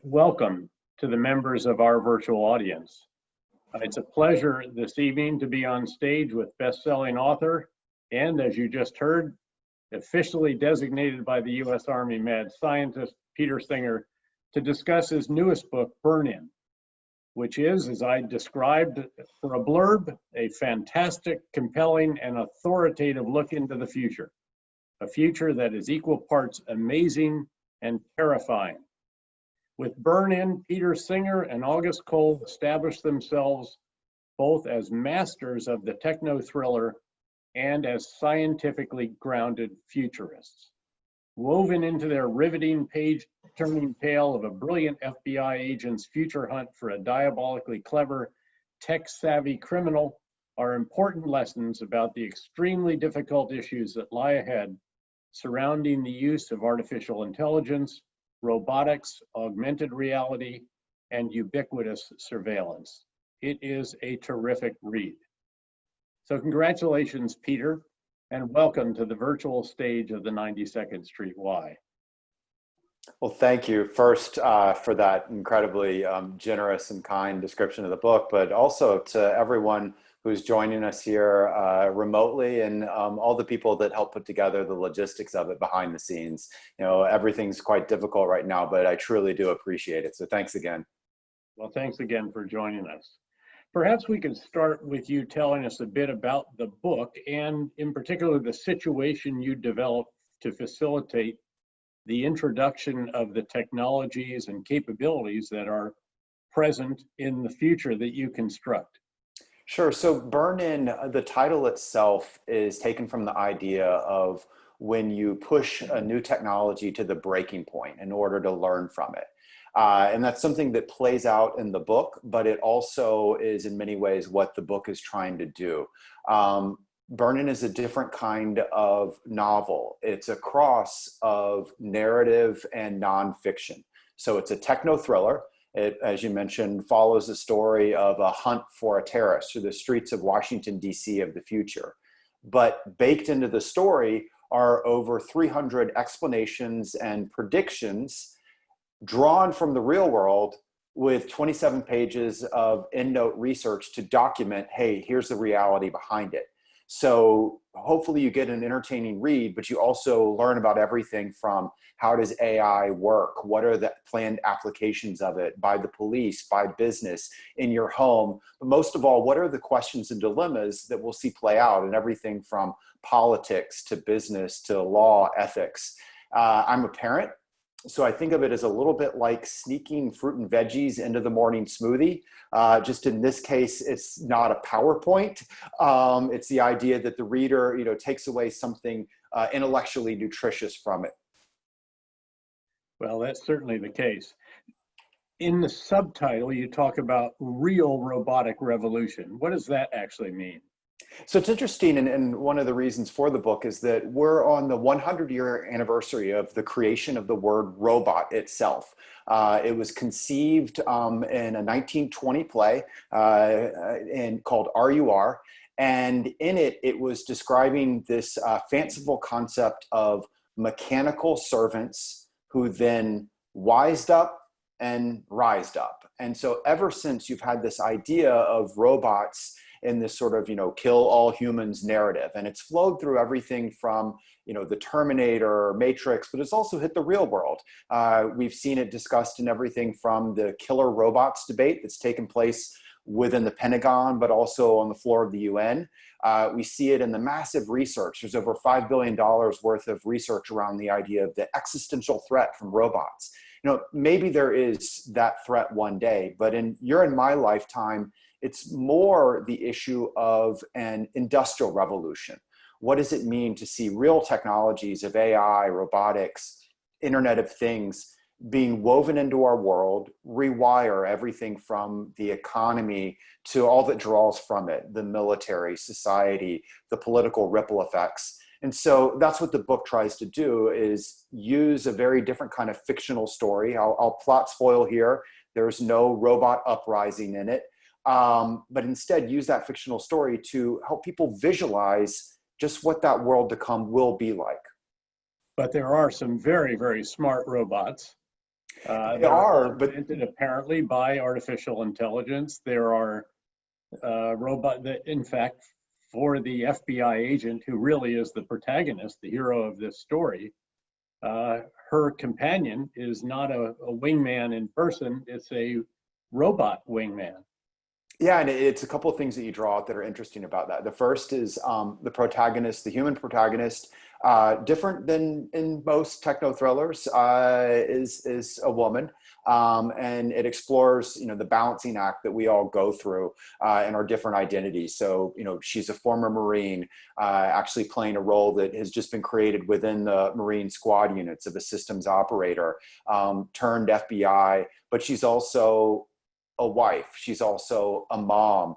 welcome to the members of our virtual audience. It's a pleasure this evening to be on stage with best-selling author and, as you just heard, officially designated by the U.S. Army mad scientist Peter Singer to discuss his newest book, Burn-In, which is, as I described for a blurb, a fantastic, compelling, and authoritative look into the future. A future that is equal parts amazing and terrifying. With Burn-In, Peter Singer and August Cole established themselves both as masters of the techno-thriller and as scientifically grounded futurists. Woven into their riveting page-turning tale of a brilliant FBI agent's future hunt for a diabolically clever, tech-savvy criminal are important lessons about the extremely difficult issues that lie ahead surrounding the use of artificial intelligence, robotics, augmented reality, and ubiquitous surveillance. It is a terrific read. So congratulations, Peter, and welcome to the virtual stage of the 92nd Street Y. Well, thank you first for that incredibly generous and kind description of the book, but also to everyone who's joining us here remotely and all the people that help put together the logistics of it behind the scenes. You know, everything's quite difficult right now, but I truly do appreciate it. So thanks again. Well, thanks again for joining us. Perhaps we could start with you telling us a bit about the book and in particular the situation you developed to facilitate the introduction of the technologies and capabilities that are present in the future that you construct. Sure. So Burn-In, the title itself is taken from the idea of when you push a new technology to the breaking point in order to learn from it. And that's something that plays out in the book, but it also is in many ways what the book is trying to do. Burn-In is a different kind of novel. It's a cross of narrative and nonfiction. So it's a techno-thriller. It, as you mentioned, follows the story of a hunt for a terrorist through the streets of Washington, D.C. of the future. But baked into the story are over 300 explanations and predictions drawn from the real world with 27 pages of endnote research to document, hey, here's the reality behind it. So hopefully you get an entertaining read, but you also learn about everything from how does AI work? What are the planned applications of it by the police, by business, in your home? But most of all, what are the questions and dilemmas that we'll see play out in everything from politics to business to law, ethics? I'm a parent, so I think of it as a little bit like sneaking fruit and veggies into the morning smoothie. Just in this case, it's not a PowerPoint. It's the idea that the reader, takes away something intellectually nutritious from it. Well, that's certainly the case. In the subtitle, you talk about Real Robotic Revolution. What does that actually mean? So it's interesting, and one of the reasons for the book is that we're on the 100-year anniversary of the creation of the word robot itself. It was conceived in a 1920 play called RUR, and in it, it was describing this fanciful concept of mechanical servants who then wised up and rised up. And so ever since you've had this idea of robots in this sort of, kill all humans narrative. And it's flowed through everything from, the Terminator, Matrix, but it's also hit the real world. We've seen it discussed in everything from the killer robots debate that's taken place within the Pentagon, but also on the floor of the UN. We see it in the massive research. There's over $5 billion worth of research around the idea of the existential threat from robots. Maybe there is that threat one day, but in my lifetime, it's more the issue of an industrial revolution. What does it mean to see real technologies of AI, robotics, Internet of Things being woven into our world, rewire everything from the economy to all that draws from it, the military, society, the political ripple effects. And so that's what the book tries to do, is use a very different kind of fictional story. I'll plot spoil here. There's no robot uprising in it. But instead use that fictional story to help people visualize just what that world to come will be like. But there are some very, very smart robots. They They're are, but augmented apparently by artificial intelligence. There are robot that, in fact, for the FBI agent who really is the protagonist, the hero of this story, her companion is not a wingman in person, it's a robot wingman. yeah, and it's a couple of things that you draw out that are interesting about that. The first is the protagonist, the human protagonist, different than in most techno thrillers, is a woman, and it explores, you know, the balancing act that we all go through in our different identities. So, you know, she's a former Marine, actually playing a role that has just been created within the Marine squad units of a systems operator, turned FBI, but she's also a wife. She's also a mom.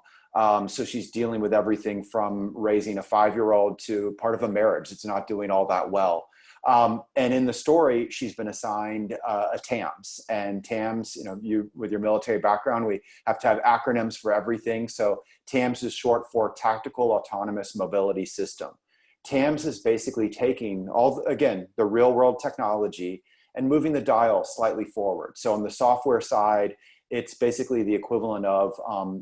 So she's dealing with everything from raising a 5-year-old to part of a marriage that's not doing all that well. And in the story, she's been assigned a TAMS. And TAMS, you know, you with your military background, we have to have acronyms for everything. So TAMS is short for Tactical Autonomous Mobility System. TAMS is basically taking again, the real world technology and moving the dial slightly forward. So on the software side, it's basically the equivalent of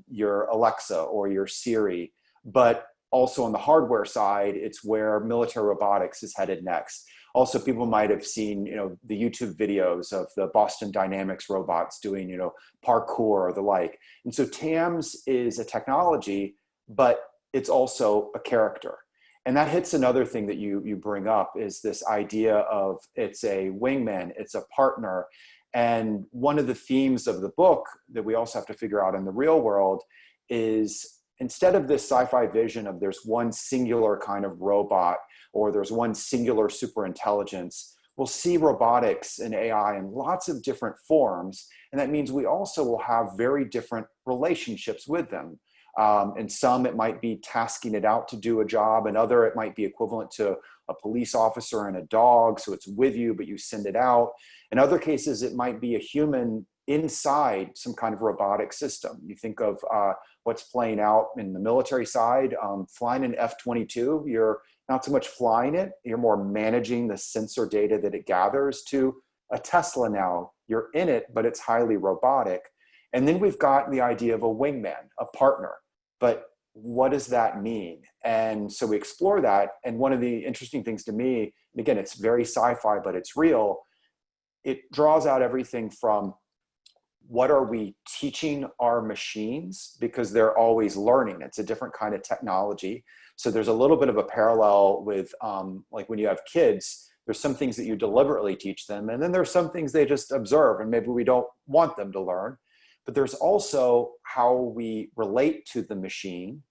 your Alexa or your Siri, but also on the hardware side, it's where military robotics is headed next. Also, people might have seen, you know, the YouTube videos of the Boston Dynamics robots doing, you know, parkour or the like. And so TAMS is a technology, but it's also a character. And that hits another thing that you bring up is this idea of it's a wingman, it's a partner. And one of the themes of the book that we also have to figure out in the real world is instead of this sci-fi vision of there's one singular kind of robot or there's one singular super intelligence, we'll see robotics and AI in lots of different forms. And that means we also will have very different relationships with them. And some, it might be tasking it out to do a job. And other, it might be equivalent to a police officer and a dog. So it's with you, but you send it out. In other cases, it might be a human inside some kind of robotic system. You think of what's playing out in the military side, flying an F-22, you're not so much flying it, you're more managing the sensor data that it gathers. To a Tesla now, you're in it, but it's highly robotic. And then we've got the idea of a wingman, a partner. But what does that mean? And so we explore that. And one of the interesting things to me, and again, it's very sci-fi, but it's real, it draws out everything from what are we teaching our machines, because they're always learning. It's a different kind of technology. So there's a little bit of a parallel with like when you have kids, there's some things that you deliberately teach them, and then there's some things they just observe and maybe we don't want them to learn. But there's also how we relate to the machine.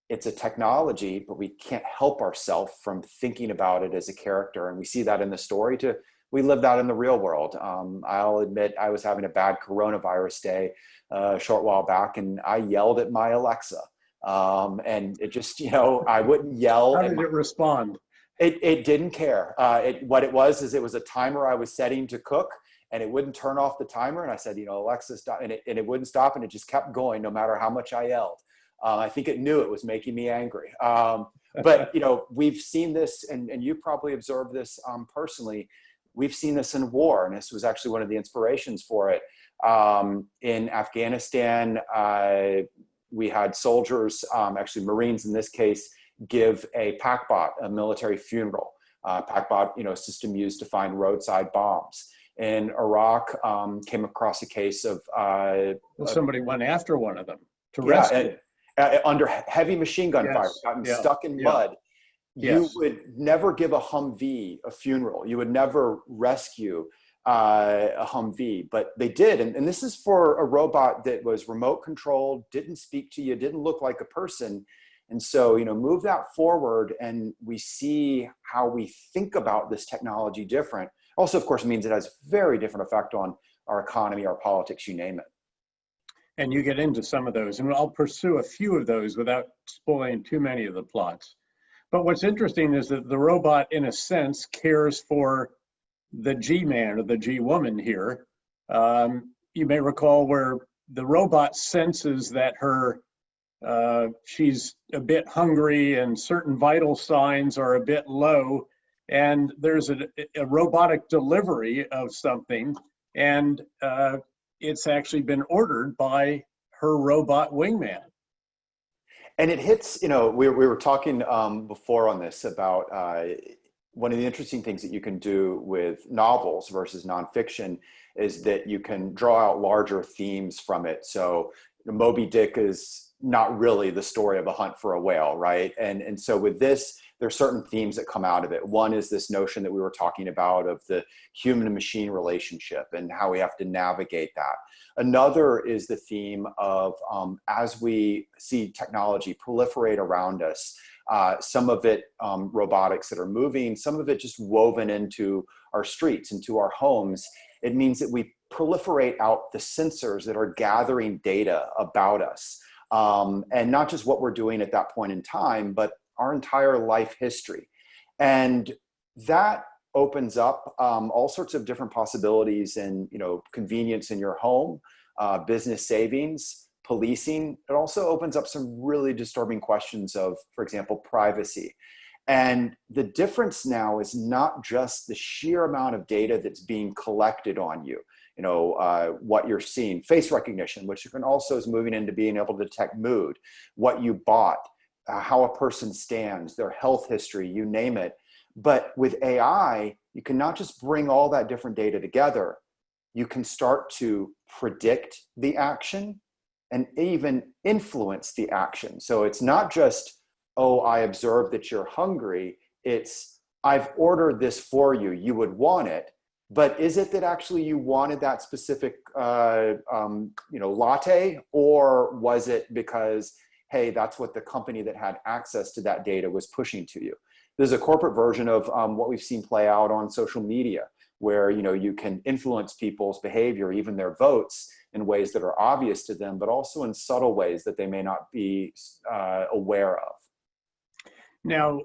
It's a technology, but we can't help ourselves from thinking about it as a character. And we see that in the story too. We live that in the real world. I'll admit I was having a bad coronavirus day a short while back, and I yelled at my Alexa. And it just, you know, I wouldn't yell. How did it respond? It didn't care. What it was is it was a timer I was setting to cook, and it wouldn't turn off the timer. And I said, you know, Alexa, stop. And it wouldn't stop. And it just kept going no matter how much I yelled. I think it knew it was making me angry. But, you know, we've seen this, and you probably observed this personally. We've seen this in war, and this was actually one of the inspirations for it. In Afghanistan, we had soldiers, actually Marines in this case, give a PackBot a military funeral. PackBot, you know, a system used to find roadside bombs. In Iraq, came across a case of somebody went after one of them to rescue. Under heavy machine gun fire, gotten stuck in mud. You would never give a Humvee a funeral. You would never rescue a Humvee, but they did. And this is for a robot that was remote controlled, didn't speak to you, didn't look like a person. And so, you know, move that forward, and we see how we think about this technology different. Also, of course, means it has very different effect on our economy, our politics, you name it. And you get into some of those, and I'll pursue a few of those without spoiling too many of the plots. But what's interesting is that the robot, in a sense, cares for the G-man or the G-woman here. You may recall where the robot senses that she's a bit hungry and certain vital signs are a bit low, and there's a robotic delivery of something, And it's actually been ordered by her robot wingman. And it hits, you know, we were talking before on this about one of the interesting things that you can do with novels versus nonfiction is that you can draw out larger themes from it. So Moby Dick is not really the story of a hunt for a whale, right? And so with this, there's certain themes that come out of it. One is this notion that we were talking about of the human and machine relationship and how we have to navigate that. Another is the theme of as we see technology proliferate around us, some of it robotics that are moving, some of it just woven into our streets, into our homes. It means that we proliferate out the sensors that are gathering data about us. And not just what we're doing at that point in time, but our entire life history. And that opens up all sorts of different possibilities and, you know, convenience in your home, business savings, policing. It also opens up some really disturbing questions of, for example, privacy. And the difference now is not just the sheer amount of data that's being collected on you, you know, what you're seeing, face recognition, which can also is moving into being able to detect mood, what you bought, how a person stands, their health history, you name it. But with AI, you can not just bring all that different data together, you can start to predict the action and even influence the action. So it's not just, oh, I observed that you're hungry. It's, I've ordered this for you. You would want it. But is it that actually you wanted that specific, you know, latte, or was it because, hey, that's what the company that had access to that data was pushing to you? There's a corporate version of what we've seen play out on social media, where, you know, you can influence people's behavior, even their votes, in ways that are obvious to them, but also in subtle ways that they may not be aware of. Now,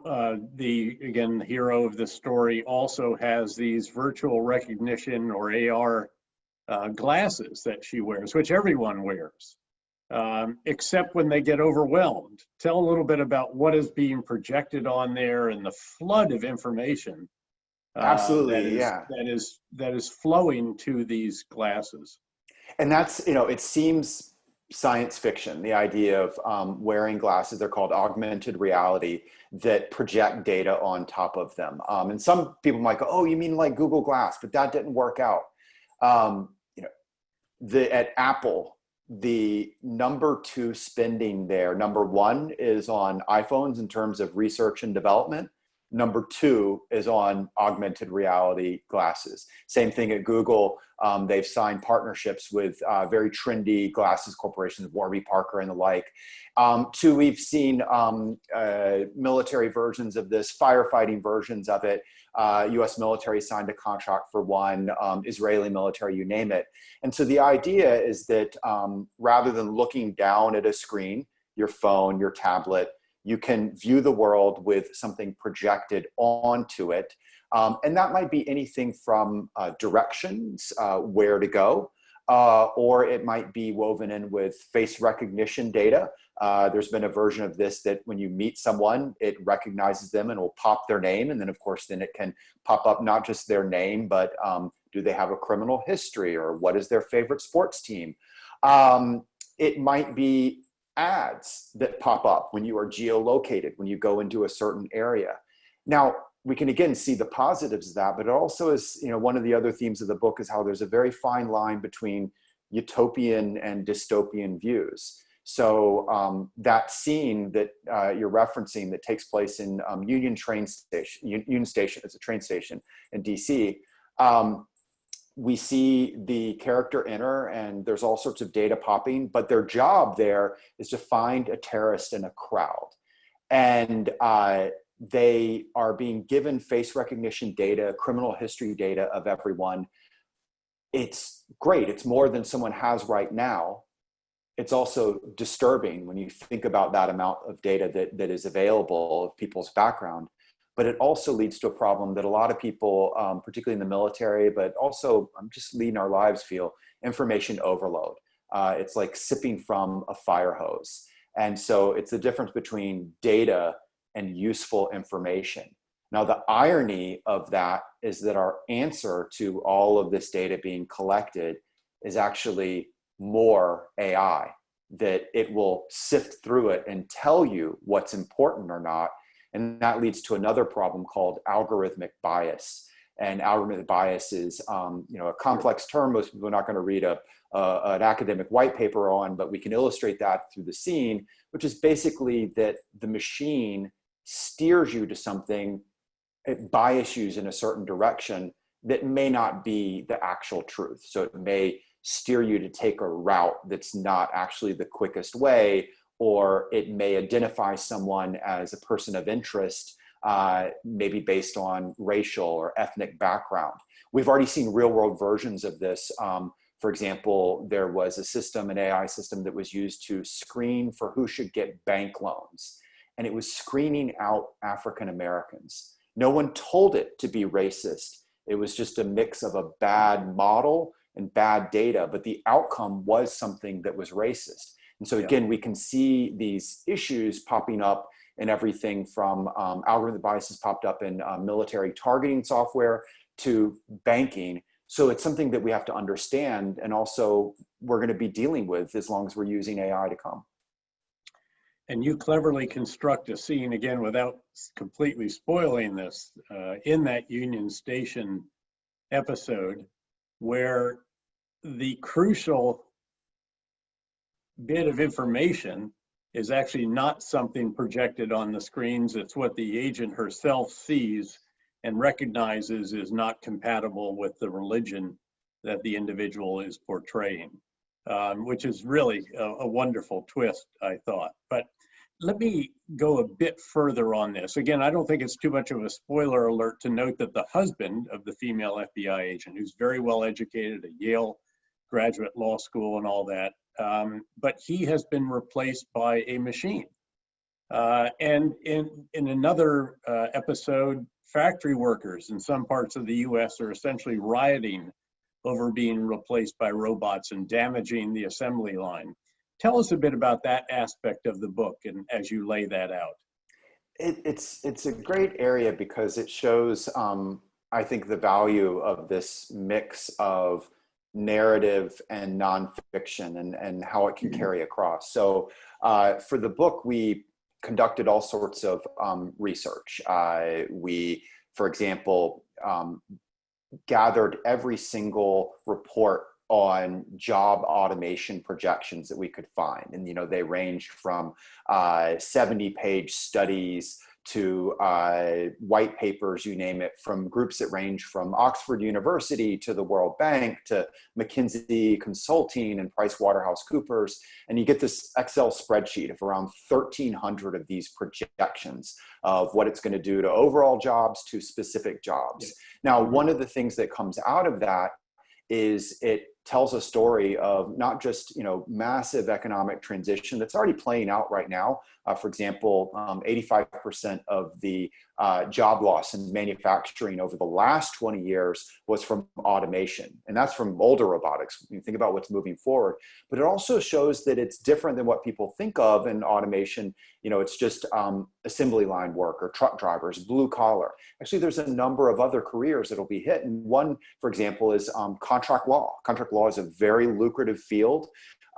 the hero of the story also has these virtual recognition or AR glasses that she wears, which everyone wears, except when they get overwhelmed. Tell a little bit about what is being projected on there and the flood of information Absolutely, yeah. that is flowing to these glasses. And that's, you know, it seems science fiction, the idea of wearing glasses, they're called augmented reality, that project data on top of them. And some people might go, oh, you mean like Google Glass, but that didn't work out. You know, at Apple, the number 2 spending there, number 1 is on iPhones in terms of research and development. Number 2 is on augmented reality glasses. Same thing at Google. They've signed partnerships with very trendy glasses corporations, Warby Parker and the like. 2, we've seen military versions of this, firefighting versions of it. US military signed a contract for one, Israeli military, you name it. And so the idea is that rather than looking down at a screen, your phone, your tablet, you can view the world with something projected onto it. And that might be anything from directions, where to go, or it might be woven in with face recognition data. There's been a version of this that when you meet someone, it recognizes them and will pop their name. And then of course, then it can pop up not just their name, but do they have a criminal history, or what is their favorite sports team? It might be ads that pop up when you are geolocated, when you go into a certain area. Now, we can again see the positives of that, but it also is, you know, one of the other themes of the book is how there's a very fine line between utopian and dystopian views. So that scene that you're referencing that takes place in Union Station, it's a train station in DC. We see the character enter and there's all sorts of data popping, but their job there is to find a terrorist in a crowd. And they are being given face recognition data, criminal history data of everyone. It's great. It's more than someone has right now. It's also disturbing when you think about that amount of data that is available of people's background. But it also leads to a problem that a lot of people, particularly in the military, but also just leading our lives, feel information overload. It's like sipping from a fire hose. And so it's the difference between data and useful information. Now, the irony of that is that our answer to all of this data being collected is actually more AI, that it will sift through it and tell you what's important or not. And that leads to another problem called algorithmic bias. And algorithmic bias is, a complex term most people are not going to read an academic white paper on, but we can illustrate that through the scene, which is basically that the machine steers you to something, it biases you in a certain direction that may not be the actual truth. So it may steer you to take a route that's not actually the quickest way, or it may identify someone as a person of interest, maybe based on racial or ethnic background. We've already seen real world versions of this. For example, there was a system, an AI system that was used to screen for who should get bank loans. And it was screening out African Americans. No one told it to be racist. It was just a mix of a bad model and bad data, but the outcome was something that was racist. And so again, we can see these issues popping up in everything from algorithmic biases popped up in military targeting software to banking. So it's something that we have to understand, and also we're going to be dealing with as long as we're using AI to come. And you cleverly construct a scene, again, without completely spoiling this, in that Union Station episode, where the crucial bit of information is actually not something projected on the screens. It's what the agent herself sees and recognizes is not compatible with the religion that the individual is portraying, which is really a wonderful twist, I thought. But let me go a bit further on this. Again, I don't think it's too much of a spoiler alert to note that the husband of the female FBI agent, who's very well educated, a Yale graduate law school and all that, but he has been replaced by a machine. And in another episode, factory workers in some parts of the US are essentially rioting over being replaced by robots and damaging the assembly line. Tell us a bit about that aspect of the book, and as you lay that out. It's a great area because it shows, I think, the value of this mix of narrative and nonfiction and how it can carry across. So for the book, we conducted all sorts of research. We, for example, gathered every single report on job automation projections that we could find. And, they ranged from 70-page studies to white papers, you name it, from groups that range from Oxford University to the World Bank to McKinsey Consulting and PricewaterhouseCoopers. And you get this Excel spreadsheet of around 1,300 of these projections of what it's going to do to overall jobs, to specific jobs. Yeah. Now, one of the things that comes out of that is it tells a story of not just, massive economic transition that's already playing out right now. For example, 85% of the job loss in manufacturing over the last 20 years was from automation. And that's from older robotics. You think about what's moving forward, but it also shows that it's different than what people think of in automation. It's just assembly line work or truck drivers, blue collar. Actually, there's a number of other careers that'll be hit. And one, for example, is contract law. Contract law is a very lucrative field.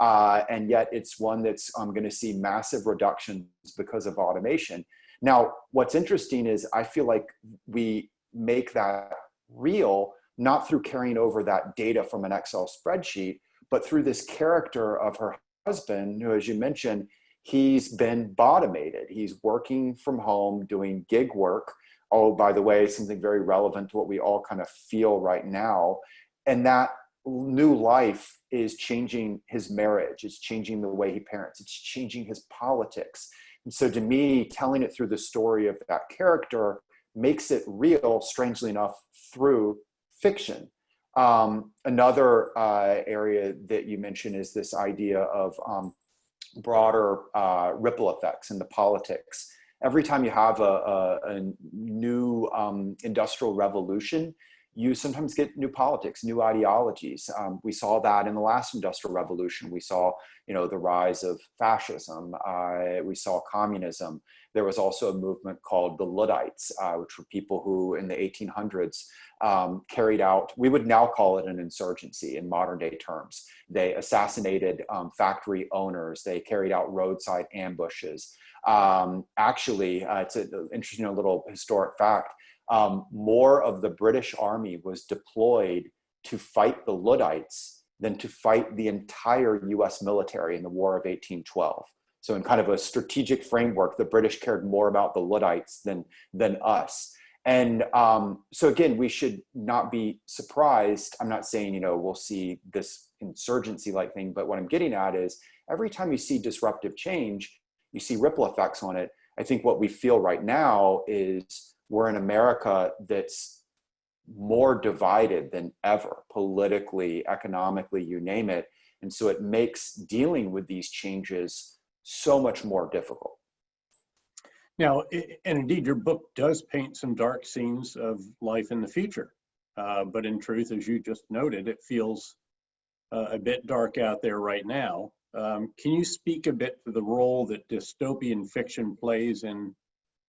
And yet it's one that's going to see massive reductions because of automation. Now, what's interesting is I feel like we make that real, not through carrying over that data from an Excel spreadsheet, but through this character of her husband, who, as you mentioned, he's been bottomated. He's working from home, doing gig work. Oh, by the way, something very relevant to what we all kind of feel right now. And that new life is changing his marriage. It's changing the way he parents. It's changing his politics. And so to me, telling it through the story of that character makes it real, strangely enough, through fiction. Another area that you mentioned is this idea of broader ripple effects in the politics. Every time you have a new industrial revolution, you sometimes get new politics, new ideologies. We saw that in the last industrial revolution. We saw, the rise of fascism. We saw communism. there was also a movement called the Luddites, which were people who in the 1800s carried out, we would now call it an insurgency in modern day terms. They assassinated factory owners. They carried out roadside ambushes. Actually, it's an interesting little historic fact. More of the British Army was deployed to fight the Luddites than to fight the entire US military in the War of 1812. So in kind of a strategic framework, the British cared more about the Luddites than us. And so again, we should not be surprised. I'm not saying, we'll see this insurgency-like thing, but what I'm getting at is every time you see disruptive change, you see ripple effects on it. I think what we feel right now is we're in America that's more divided than ever, politically, economically, you name it. And so it makes dealing with these changes so much more difficult. Now, and indeed, your book does paint some dark scenes of life in the future. But in truth, as you just noted, it feels a bit dark out there right now. Can you speak a bit to the role that dystopian fiction plays in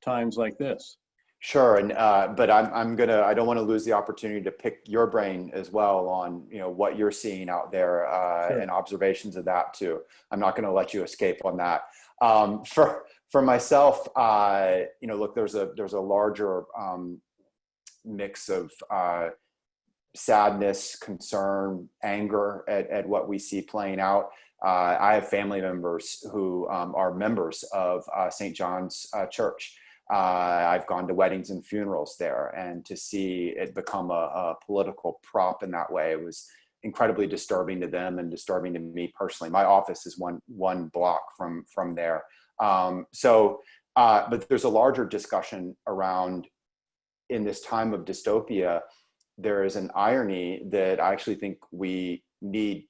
times like this? Sure, and but I don't want to lose the opportunity to pick your brain as well on what you're seeing out there Sure. and observations of that too. I'm not going to let you escape on that. For myself, look, there's a larger mix of sadness, concern, anger at what we see playing out. I have family members who are members of St. John's Church. I've gone to weddings and funerals there, and to see it become a political prop in that way, it was incredibly disturbing to them and disturbing to me personally. My office is one block from there. But there's a larger discussion around, in this time of dystopia, there is an irony that I actually think we need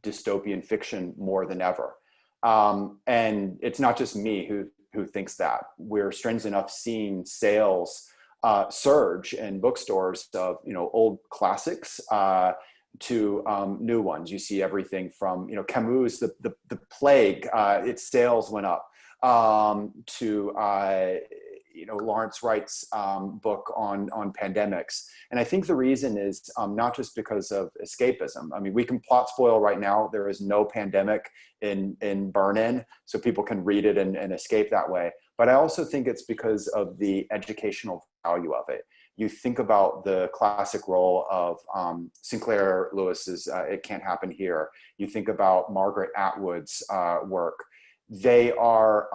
dystopian fiction more than ever. And it's not just me who thinks that. We're strangely enough seeing sales surge in bookstores of old classics to new ones. You see everything from Camus' the Plague, its sales went up, to Lawrence Wright's book on pandemics. And I think the reason is not just because of escapism. I mean, we can plot spoil right now. There is no pandemic in Burn-In, so people can read it and escape that way. But I also think it's because of the educational value of it. You think about the classic role of Sinclair Lewis's It Can't Happen Here. You think about Margaret Atwood's work. They are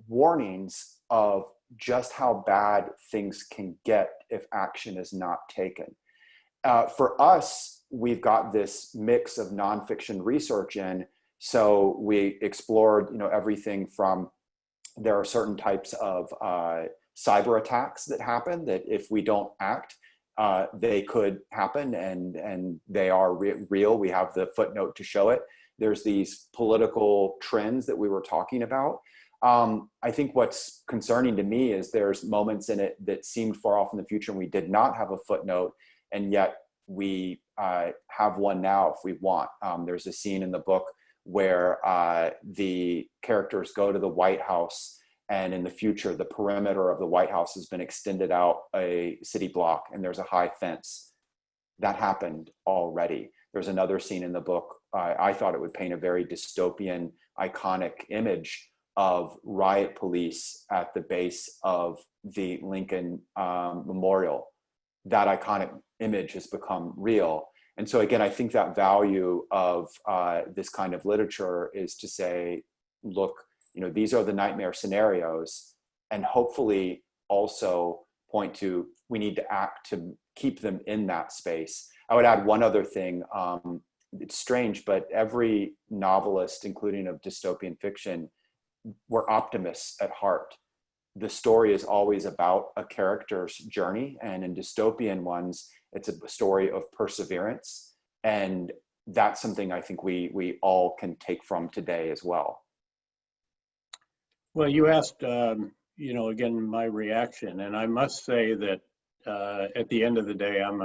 warnings of just how bad things can get if action is not taken. For us, we've got this mix of nonfiction research in, so we explored everything from, there are certain types of cyber attacks that happen that if we don't act, they could happen, and they are real. We have the footnote to show it. There's these political trends that we were talking about. I think what's concerning to me is there's moments in it that seemed far off in the future and we did not have a footnote, and yet we have one now if we want. There's a scene in the book where the characters go to the White House, and in the future, the perimeter of the White House has been extended out a city block, and there's a high fence. That happened already. There's another scene in the book. I thought it would paint a very dystopian, iconic image of riot police at the base of the Lincoln Memorial. That iconic image has become real. And so again, I think that value of this kind of literature is to say, look, these are the nightmare scenarios, and hopefully also point to, we need to act to keep them in that space. I would add one other thing. It's strange, but every novelist, including of dystopian fiction, we're optimists at heart. The story is always about a character's journey, and in dystopian ones, it's a story of perseverance. And that's something I think we all can take from today as well. Well, you asked, again, my reaction, and I must say that at the end of the day, I'm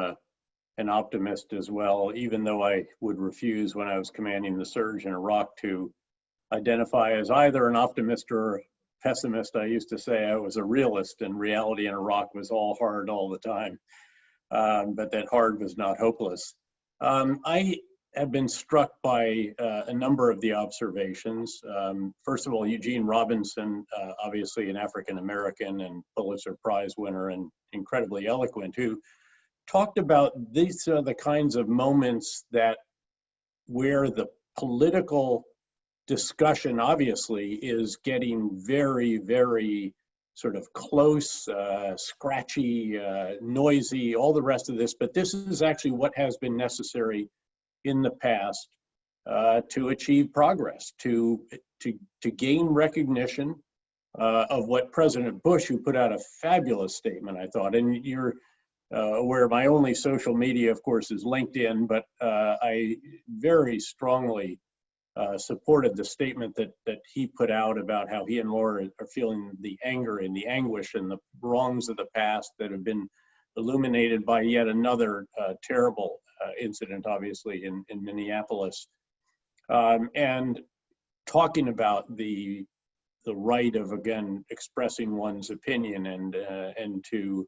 an optimist as well, even though I would refuse when I was commanding the surge in Iraq to identify as either an optimist or pessimist, I used to say I was a realist, and reality in Iraq was all hard all the time, but that hard was not hopeless. I have been struck by a number of the observations. First of all, Eugene Robinson, obviously an African-American and Pulitzer Prize winner and incredibly eloquent, who talked about these are the kinds of moments that where the political discussion obviously is getting very, very sort of close, scratchy, noisy, all the rest of this, but this is actually what has been necessary in the past to achieve progress, to gain recognition of what President Bush, who put out a fabulous statement, I thought, and you're aware my only social media, of course, is LinkedIn, but I very strongly supported the statement that he put out about how he and Laura are feeling the anger and the anguish and the wrongs of the past that have been illuminated by yet another terrible incident, obviously, in Minneapolis. And talking about the right of, again, expressing one's opinion and to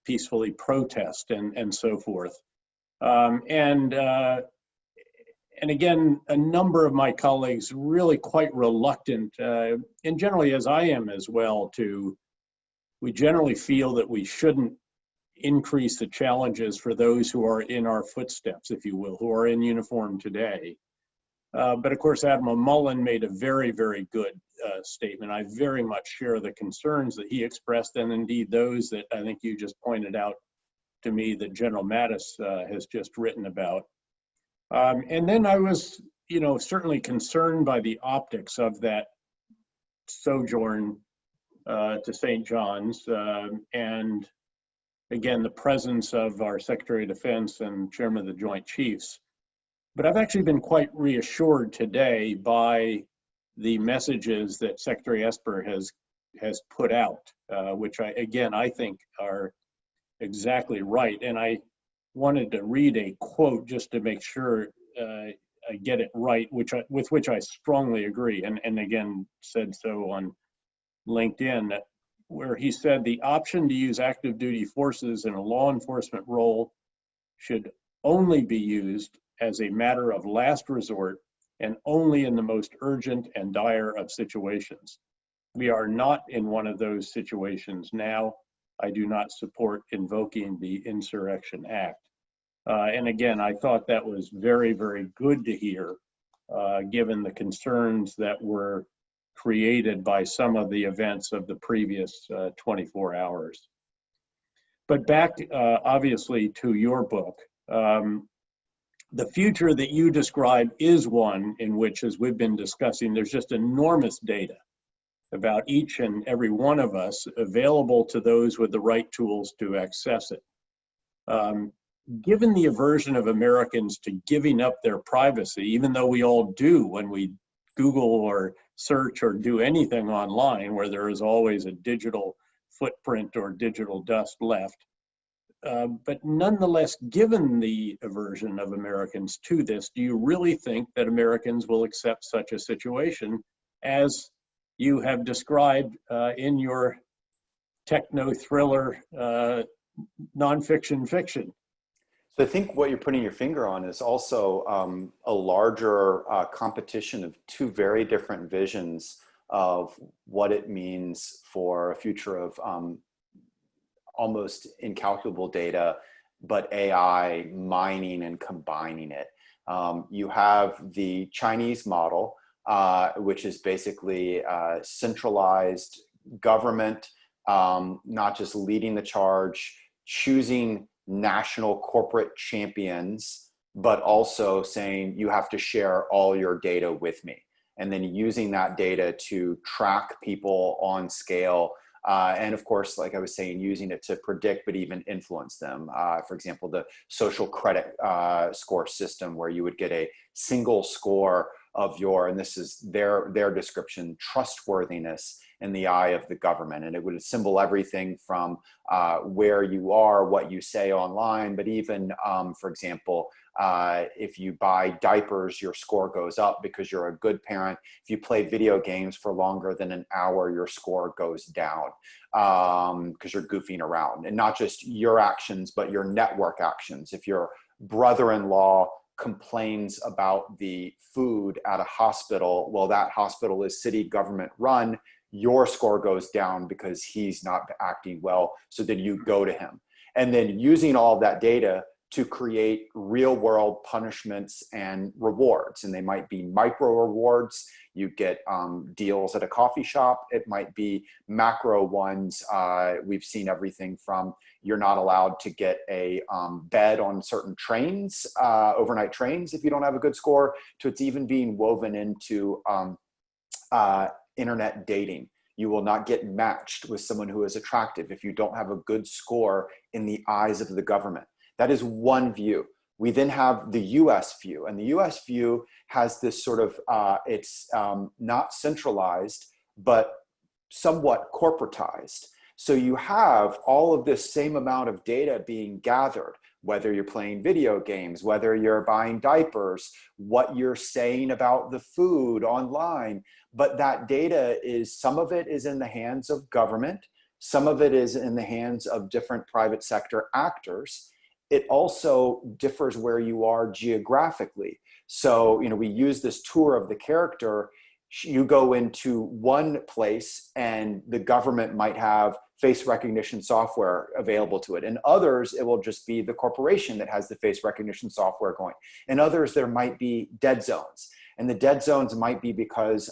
peacefully protest and so forth. And again, a number of my colleagues really quite reluctant, and generally as I am as well, we generally feel that we shouldn't increase the challenges for those who are in our footsteps, if you will, who are in uniform today. But of course, Admiral Mullen made a very, very good statement. I very much share the concerns that he expressed, and indeed those that I think you just pointed out to me that General Mattis has just written about. And then I was, certainly concerned by the optics of that sojourn to St. John's, and again, the presence of our Secretary of Defense and Chairman of the Joint Chiefs. But I've actually been quite reassured today by the messages that Secretary Esper has put out, which I think are exactly right. And I wanted to read a quote just to make sure I get it right, with which I strongly agree, and again said so on LinkedIn, where he said the option to use active duty forces in a law enforcement role should only be used as a matter of last resort and only in the most urgent and dire of situations. We are not in one of those situations now. I do not support invoking the Insurrection Act. And again, I thought that was very, very good to hear, given the concerns that were created by some of the events of the previous 24 hours. But back, obviously, to your book. The future that you describe is one in which, as we've been discussing, there's just enormous data about each and every one of us available to those with the right tools to access it. Given the aversion of Americans to giving up their privacy, even though we all do when we Google or search or do anything online where there is always a digital footprint or digital dust left, but nonetheless, given the aversion of Americans to this, do you really think that Americans will accept such a situation as you have described in your techno-thriller nonfiction fiction? So I think what you're putting your finger on is also a larger competition of two very different visions of what it means for a future of almost incalculable data, but AI mining and combining it. You have the Chinese model, which is basically centralized government, not just leading the charge, choosing national corporate champions, but also saying you have to share all your data with me. And then using that data to track people on scale. And of course, like I was saying, using it to predict, but even influence them. For example, the social credit score system, where you would get a single score of your, and this is their description, trustworthiness in the eye of the government. And it would symbol everything from where you are, what you say online, but even, for example, if you buy diapers, your score goes up because you're a good parent. If you play video games for longer than an hour, your score goes down because you're goofing around. And not just your actions, but your network actions. If your brother-in-law complains about the food at a hospital, well, that hospital is city government run, your score goes down because he's not acting well. So then you go to him. And then using all of that data to create real world punishments and rewards. And they might be micro rewards. You get deals at a coffee shop. It might be macro ones. We've seen everything from you're not allowed to get a bed on certain trains, overnight trains, if you don't have a good score, to it's even being woven into internet dating. You will not get matched with someone who is attractive if you don't have a good score in the eyes of the government. That is one view. We then have the US view, and the US view has this sort of, it's not centralized, but somewhat corporatized. So you have all of this same amount of data being gathered, whether you're playing video games, whether you're buying diapers, what you're saying about the food online. But that data is, some of it is in the hands of government, some of it is in the hands of different private sector actors. It also differs where you are geographically. So, you know, we use this tour of the character. You go into one place and the government might have face recognition software available to it. In others, it will just be the corporation that has the face recognition software going. In others, there might be dead zones. And the dead zones might be because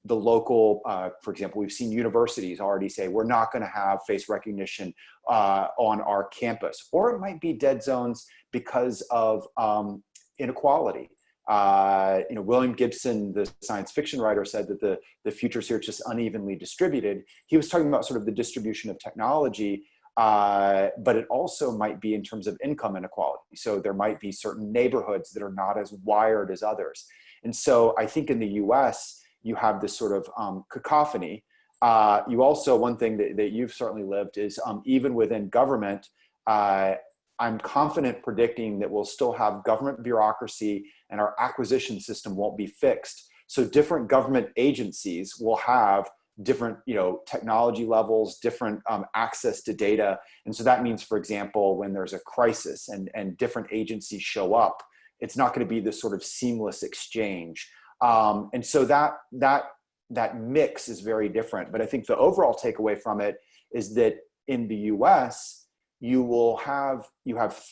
the local, for example, we've seen universities already say, we're not going to have face recognition on our campus. Or it might be dead zones because of inequality. You know, William Gibson, the science fiction writer, said that the future's here, it's just unevenly distributed. He was talking about sort of the distribution of technology, but it also might be in terms of income inequality. So there might be certain neighborhoods that are not as wired as others. And so I think in the US, you have this sort of cacophony. You also, one thing that you've certainly lived is even within government, I'm confident predicting that we'll still have government bureaucracy and our acquisition system won't be fixed. So different government agencies will have different, you know, technology levels, different access to data. And so that means, for example, when there's a crisis and different agencies show up, it's not going to be this sort of seamless exchange. And so that mix is very different. But I think the overall takeaway from it is that in the US, you have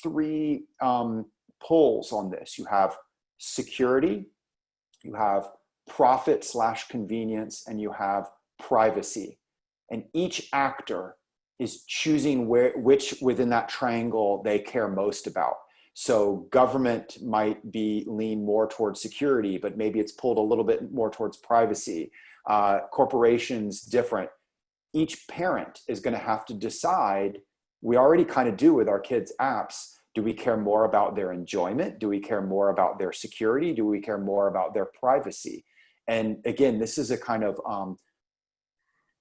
three poles on this. You have security, you have profit/convenience, and you have privacy. And each actor is choosing which within that triangle they care most about. So government might lean more towards security, but maybe it's pulled a little bit more towards privacy. Corporations, different. Each parent is going to have to decide. We already kind of do with our kids' apps. Do we care more about their enjoyment? Do we care more about their security? Do we care more about their privacy? And again, this is a kind of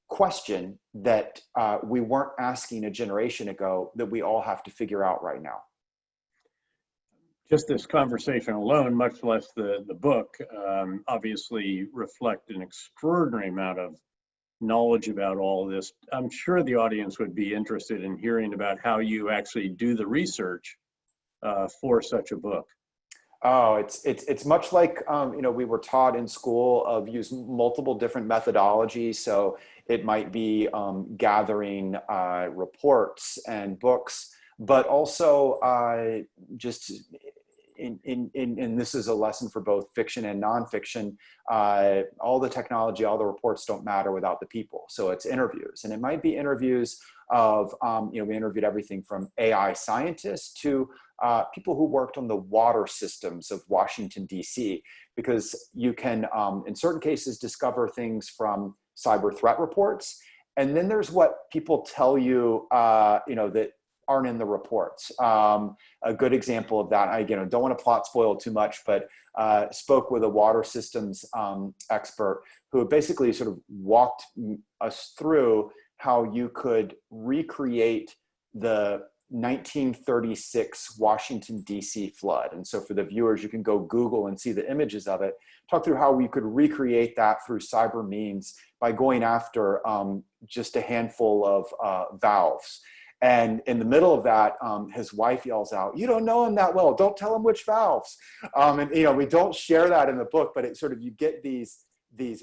question that we weren't asking a generation ago that we all have to figure out right now. Just this conversation alone, much less the book, obviously reflect an extraordinary amount of knowledge about all of this. I'm sure the audience would be interested in hearing about how you actually do the research for such a book. Oh, it's much like you know, we were taught in school of use multiple different methodologies. So it might be gathering reports and books, but also just and this is a lesson for both fiction and nonfiction. All the technology, all the reports don't matter without the people. So it's interviews, and it might be interviews of, you know, we interviewed everything from AI scientists to people who worked on the water systems of Washington, D.C., because you can, in certain cases, discover things from cyber threat reports. And then there's what people tell you, you know, that aren't in the reports. A good example of that, I don't want to plot spoil too much, but spoke with a water systems expert who basically sort of walked us through how you could recreate the 1936 Washington, D.C. flood. And so for the viewers, you can go Google and see the images of it. Talk through how we could recreate that through cyber means by going after just a handful of valves. And in the middle of that, his wife yells out, "You don't know him that well. Don't tell him which valves." And we don't share that in the book, but it sort of, you get these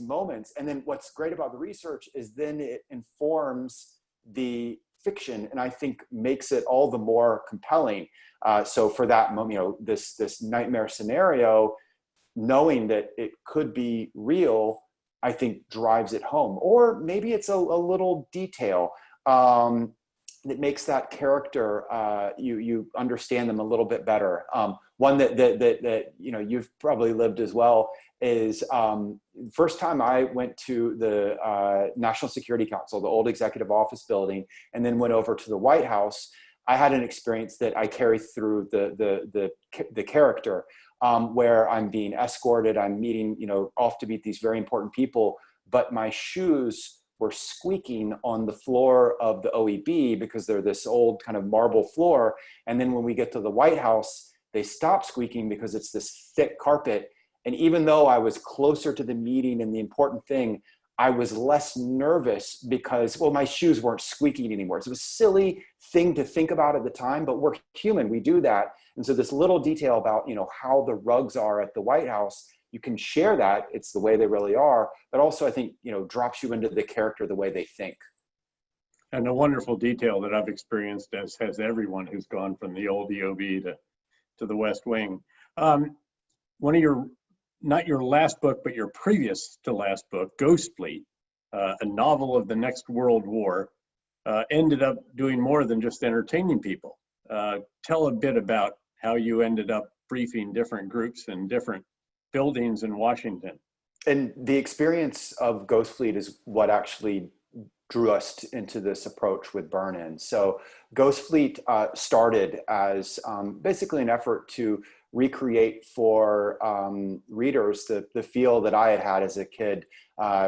moments. And then what's great about the research is then it informs the fiction, and I think makes it all the more compelling. So for that moment, this nightmare scenario, knowing that it could be real, I think drives it home. Or maybe it's a little detail that makes that character, you understand them a little bit better. One that you've probably lived as well is first time I went to the National Security Council, the old executive office building, and then went over to the White House. I had an experience that I carry through the character, where I'm being escorted, I'm meeting, off to meet these very important people, but my shoes were squeaking on the floor of the OEB because they're this old kind of marble floor. And then when we get to the White House, they stop squeaking because it's this thick carpet. And even though I was closer to the meeting and the important thing, I was less nervous because, well, my shoes weren't squeaking anymore. So it was a silly thing to think about at the time, but we're human, we do that. And so this little detail about, how the rugs are at the White House, you can share that, it's the way they really are, but also I think, drops you into the character the way they think. And a wonderful detail that I've experienced, as has everyone who's gone from the old EOB to the West Wing. One of your, not your last book, but your previous to last book, Ghost Fleet, a novel of the next World War, ended up doing more than just entertaining people. Tell a bit about how you ended up briefing different groups in different buildings in Washington. And the experience of Ghost Fleet is what actually drew us into this approach with Burn-In. So Ghost Fleet started as basically an effort to recreate for readers the feel that I had as a kid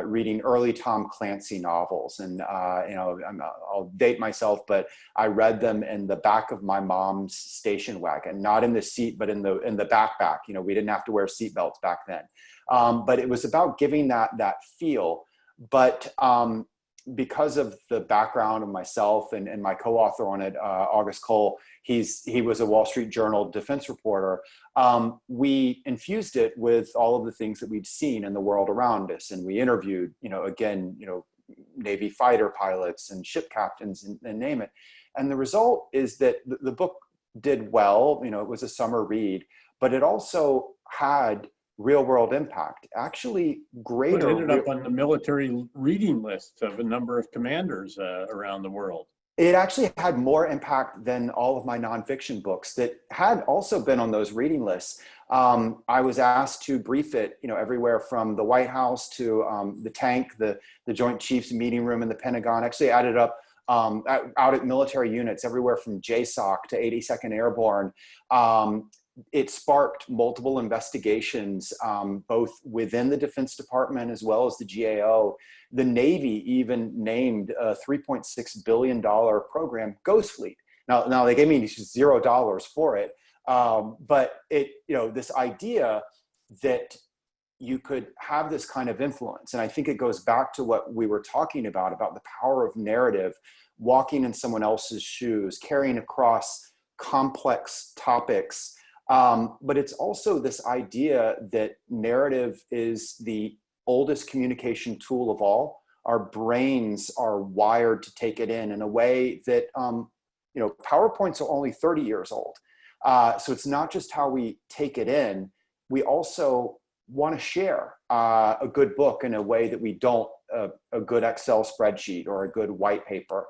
reading early Tom Clancy novels. And I'll date myself, but I read them in the back of my mom's station wagon, not in the seat, but in the backpack. We didn't have to wear seatbelts back then. But it was about giving that feel. But because of the background of myself and my co-author on it, August Cole, he was a Wall Street Journal defense reporter. We infused it with all of the things that we'd seen in the world around us. And we interviewed, Navy fighter pilots and ship captains and name it. And the result is that the book did well. It was a summer read, but it also had real world impact, actually greater. It ended up on the military reading lists of a number of commanders around the world. It actually had more impact than all of my nonfiction books that had also been on those reading lists. I was asked to brief it, everywhere from the White House to the tank, the Joint Chiefs meeting room in the Pentagon. Actually added up out at military units, everywhere from JSOC to 82nd Airborne. It sparked multiple investigations, both within the Defense Department as well as the GAO. The Navy even named a $3.6 billion program Ghost Fleet. Now they gave me $0 for it, but this idea that you could have this kind of influence, and I think it goes back to what we were talking about the power of narrative, walking in someone else's shoes, carrying across complex topics. But it's also this idea that narrative is the oldest communication tool of all. Our brains are wired to take it in a way that, PowerPoints are only 30 years old. So it's not just how we take it in, we also want to share a good book in a way that we don't a good Excel spreadsheet or a good white paper.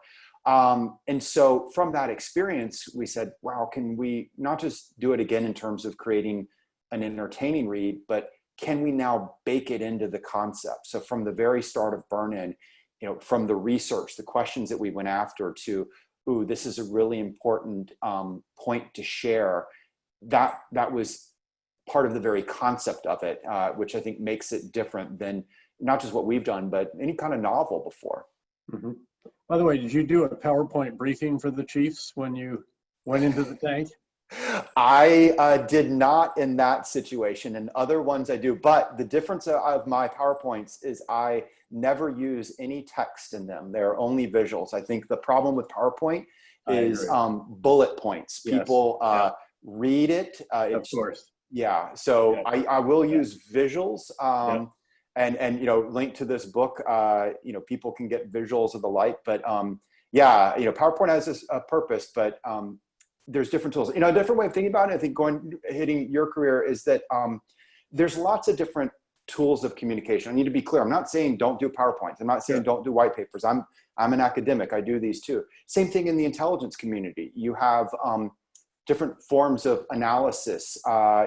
And so from that experience, we said, wow, can we not just do it again in terms of creating an entertaining read, but can we now bake it into the concept? So from the very start of Burn-In, from the research, the questions that we went after, to ooh, this is a really important point to share, that was part of the very concept of it, which I think makes it different than not just what we've done, but any kind of novel before. Mm-hmm. By the way, did you do a PowerPoint briefing for the chiefs when you went into the tank? I did not in that situation, and other ones I do. But the difference of my PowerPoints is I never use any text in them. They're only visuals. I think the problem with PowerPoint is bullet points. Yes. People read it. Of course. Yeah. So Yeah. I will use visuals. Yeah. And link to this book. People can get visuals of the like. But PowerPoint has a purpose, but there's different tools. A different way of thinking about it, I think hitting your career is that there's lots of different tools of communication. I need to be clear. I'm not saying don't do PowerPoints. I'm not saying don't do white papers. I'm an academic. I do these too. Same thing in the intelligence community. You have different forms of analysis.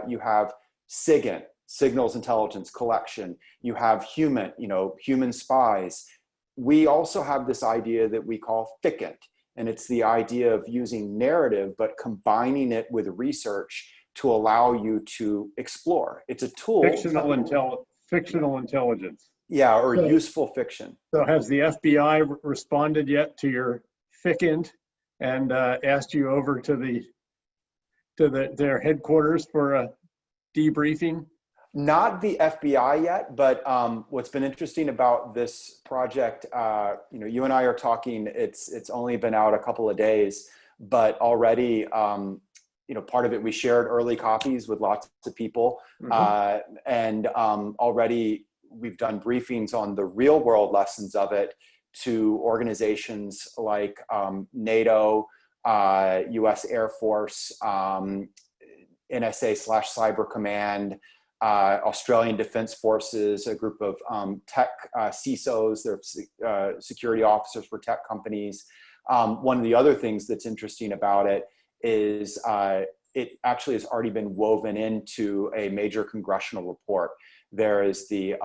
You have SIGINT, signals intelligence collection. You have human spies. We also have this idea that we call FICINT. And it's the idea of using narrative, but combining it with research to allow you to explore. It's a tool. Fictional intelligence. Yeah, or useful fiction. So has the FBI responded yet to your FICINT and asked you over to their headquarters for a debriefing? Not the FBI yet, but what's been interesting about this project, you and I are talking, it's only been out a couple of days, but already, part of it, we shared early copies with lots of people. Mm-hmm. And already we've done briefings on the real world lessons of it to organizations like NATO, US Air Force, NSA/Cyber Command, Australian Defence Forces, a group of tech CISOs, they're security officers for tech companies. One of the other things that's interesting about it is it actually has already been woven into a major congressional report. There is the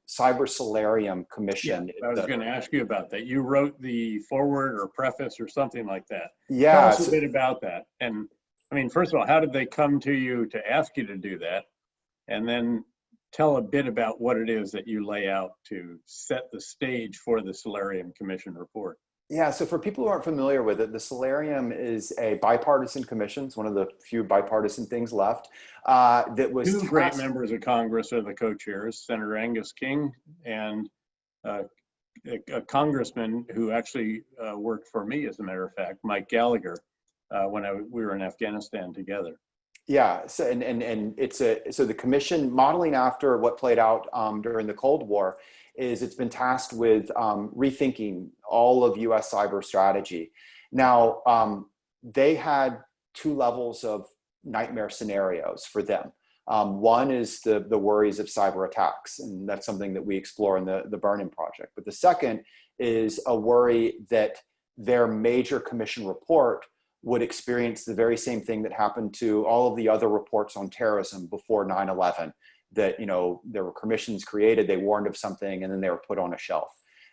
Cyber Solarium Commission. Yeah, I was going to ask you about that. You wrote the foreword or preface or something like that. Yeah. Tell us a bit about that. And I mean, first of all, how did they come to you to ask you to do that? And then tell a bit about what it is that you lay out to set the stage for the Solarium Commission report. Yeah, so for people who aren't familiar with it, the Solarium is a bipartisan commission. It's one of the few bipartisan things left. That was two great members of Congress are the co-chairs, Senator Angus King and a congressman who actually worked for me, as a matter of fact, Mike Gallagher, when we were in Afghanistan together. Yeah, so so the commission, modeling after what played out during the Cold War, it's been tasked with rethinking all of U.S. cyber strategy. Now, they had two levels of nightmare scenarios for them. One is the worries of cyber attacks, and that's something that we explore in the Burn-In Project. But the second is a worry that their major commission report would experience the very same thing that happened to all of the other reports on terrorism before 9/11, that, there were commissions created, they warned of something, and then they were put on a shelf.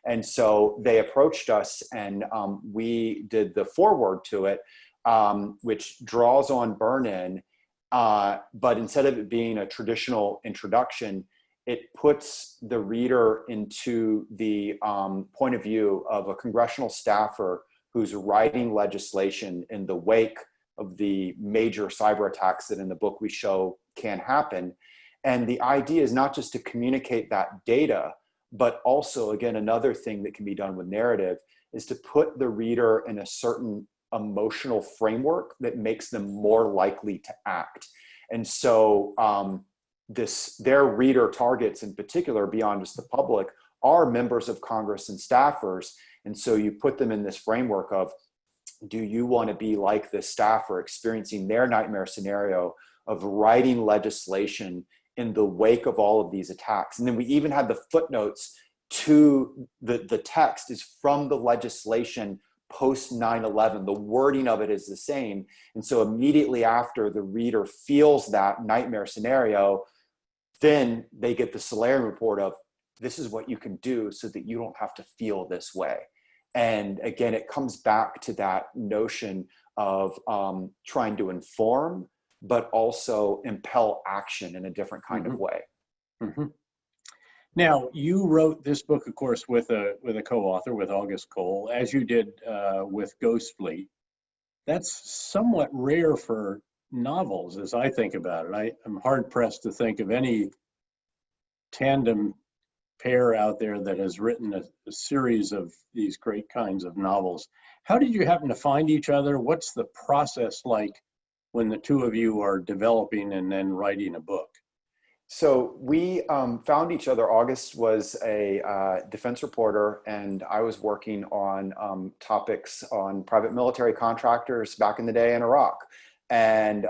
And so they approached us, and we did the foreword to it, which draws on Burn-In, but instead of it being a traditional introduction, it puts the reader into the point of view of a congressional staffer who's writing legislation in the wake of the major cyber attacks that in the book we show can happen. And the idea is not just to communicate that data, but also, again, another thing that can be done with narrative is to put the reader in a certain emotional framework that makes them more likely to act. And so their reader targets in particular, beyond just the public, are members of Congress and staffers. And so you put them in this framework of, do you want to be like this staffer experiencing their nightmare scenario of writing legislation in the wake of all of these attacks? And then we even had the footnotes to the text is from the legislation post 9/11. The wording of it is the same. And so immediately after the reader feels that nightmare scenario, then they get the Solarium report of, this is what you can do so that you don't have to feel this way. And again, it comes back to that notion of trying to inform, but also impel action in a different kind of way. Mm-hmm. Now, you wrote this book, of course, with a co-author, with August Cole, as you did with Ghost Fleet. That's somewhat rare for novels, as I think about it. I'm hard pressed to think of any tandem pair out there that has written a series of these great kinds of novels. How did you happen to find each other? What's the process like when the two of you are developing and then writing a book? So we found each other. August was a defense reporter, and I was working on topics on private military contractors back in the day in Iraq, and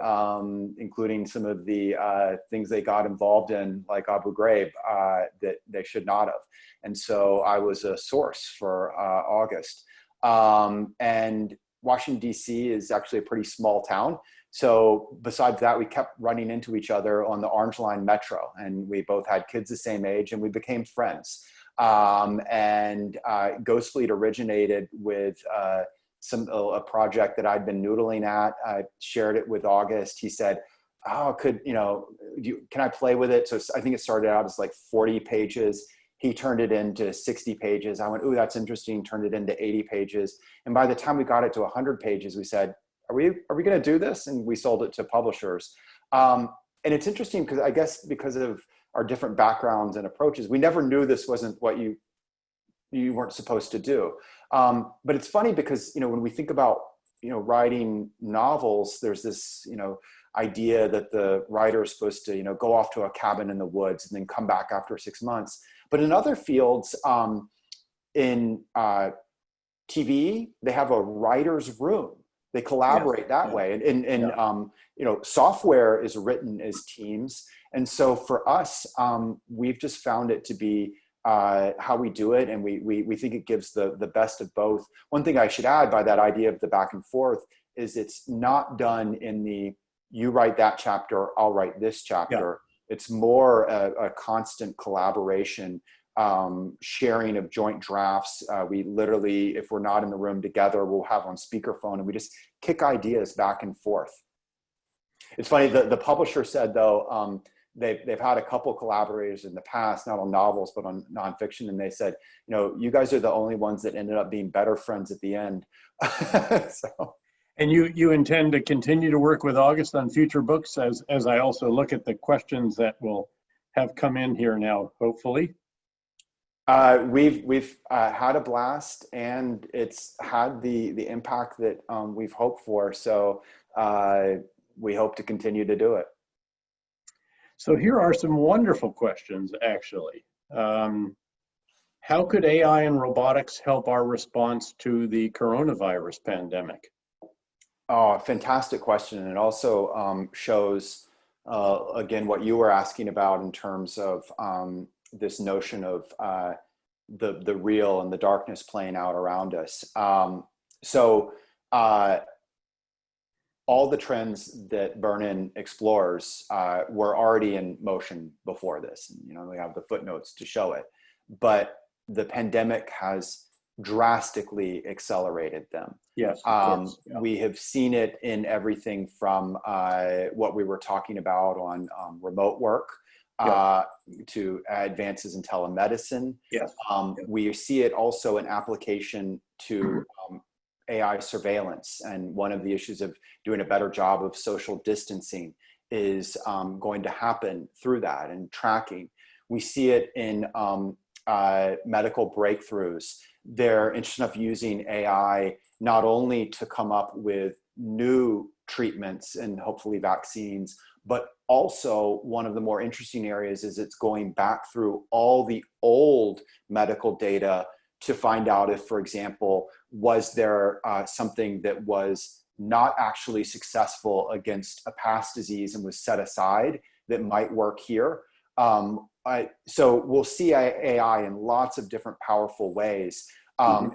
including some of the things they got involved in, like Abu Ghraib, that they should not have. And so I was a source for August. And Washington, D.C. is actually a pretty small town. So besides that, we kept running into each other on the Orange Line Metro, and we both had kids the same age, and we became friends. Ghost Fleet originated with a project that I'd been noodling at. I shared it with August. He said, "Oh, can I play with it?" So I think it started out as like 40 pages. He turned it into 60 pages. I went, "Ooh, that's interesting." Turned it into 80 pages. And by the time we got it to 100 pages, we said, are we going to do this? And we sold it to publishers. And it's interesting because I guess because of our different backgrounds and approaches, we never knew this wasn't what you weren't supposed to do. But it's funny because, when we think about, writing novels, there's this, idea that the writer is supposed to, go off to a cabin in the woods and then come back after 6 months. But in other fields, in TV, they have a writer's room. They collaborate that way. And software is written as teams. And so for us, we've just found it to be how we do it. And we think it gives the best of both. One thing I should add by that idea of the back and forth is it's not done in the, you write that chapter, I'll write this chapter. Yeah. It's more a constant collaboration, sharing of joint drafts. We literally, if we're not in the room together, we'll have on speakerphone and we just kick ideas back and forth. It's funny, the publisher said though, they've had a couple collaborators in the past, not on novels, but on nonfiction. And they said, you guys are the only ones that ended up being better friends at the end. So. And you intend to continue to work with August on future books as I also look at the questions that will have come in here now, hopefully. We've had a blast, and it's had the impact that we've hoped for. So we hope to continue to do it. So here are some wonderful questions, actually. How could AI and robotics help our response to the coronavirus pandemic? Oh, fantastic question. And it also shows, again, what you were asking about in terms of this notion of the real and the darkness playing out around us. All the trends that Burnin explores were already in motion before this. We have the footnotes to show it. But the pandemic has drastically accelerated them. Yes, of course. Yeah. We have seen it in everything from what we were talking about on remote work to advances in telemedicine. Yes. We see it also in application to AI surveillance. And one of the issues of doing a better job of social distancing is going to happen through that and tracking. We see it in medical breakthroughs. They're interested enough using AI not only to come up with new treatments and hopefully vaccines, but also one of the more interesting areas is it's going back through all the old medical data to find out if, for example, was there something that was not actually successful against a past disease and was set aside that might work here. So we'll see AI in lots of different powerful ways.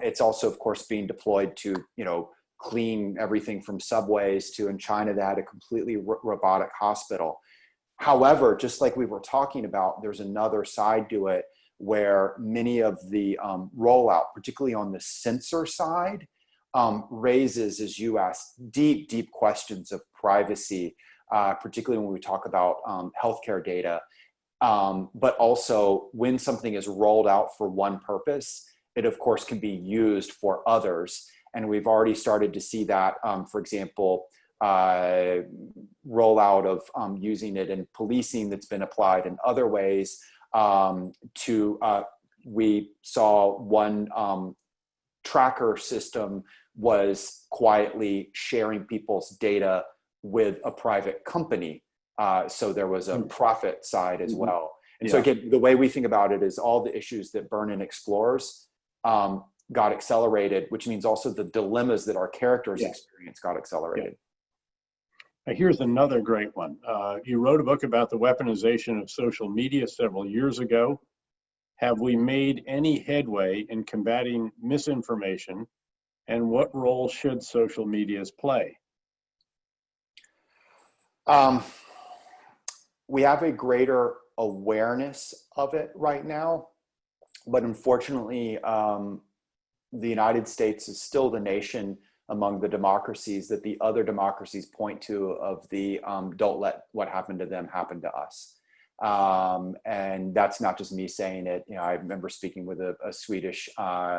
It's also, of course, being deployed to, clean everything from subways to, in China, they had a completely robotic hospital. However, just like we were talking about, there's another side to it, where many of the rollout, particularly on the sensor side, raises, as you asked, deep, deep questions of privacy, particularly when we talk about healthcare data. But also when something is rolled out for one purpose, it of course can be used for others. And we've already started to see that, for example, rollout of using it in policing that's been applied in other ways. We saw one tracker system was quietly sharing people's data with a private company. So there was a profit side as well. And so again, the way we think about it is all the issues that Burn-In explores got accelerated, which means also the dilemmas that our characters experience got accelerated. Here's another great one. You wrote a book about the weaponization of social media several years ago. Have we made any headway in combating misinformation, and what role should social medias play? We have a greater awareness of it right now, but unfortunately, the United States is still the nation among the democracies that the other democracies point to of the don't let what happened to them happen to us. And that's not just me saying it. You know, I remember speaking with a Swedish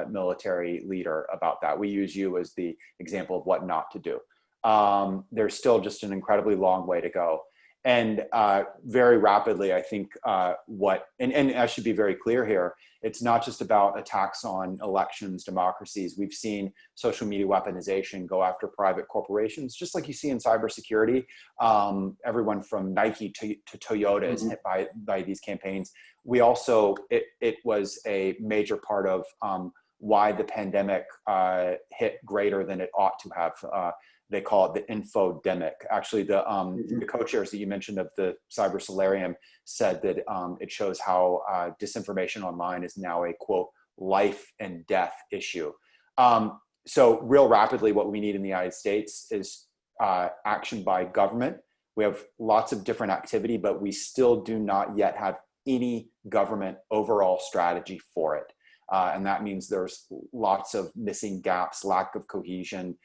military leader about that. We use you as the example of what not to do. There's still just an incredibly long way to go. And very rapidly, I think and I should be very clear here, it's not just about attacks on elections, democracies. We've seen social media weaponization go after private corporations, just like you see in cybersecurity. Everyone from Nike to Toyota is hit by these campaigns. We also, it was a major part of why the pandemic hit greater than it ought to have. They call it the infodemic. Actually, the co-chairs that you mentioned of the Cyber Solarium said that it shows how disinformation online is now a, quote, life and death issue. So real rapidly, what we need in the United States is action by government. We have lots of different activity, but we still do not yet have any government overall strategy for it. And that means there's lots of missing gaps, lack of cohesion,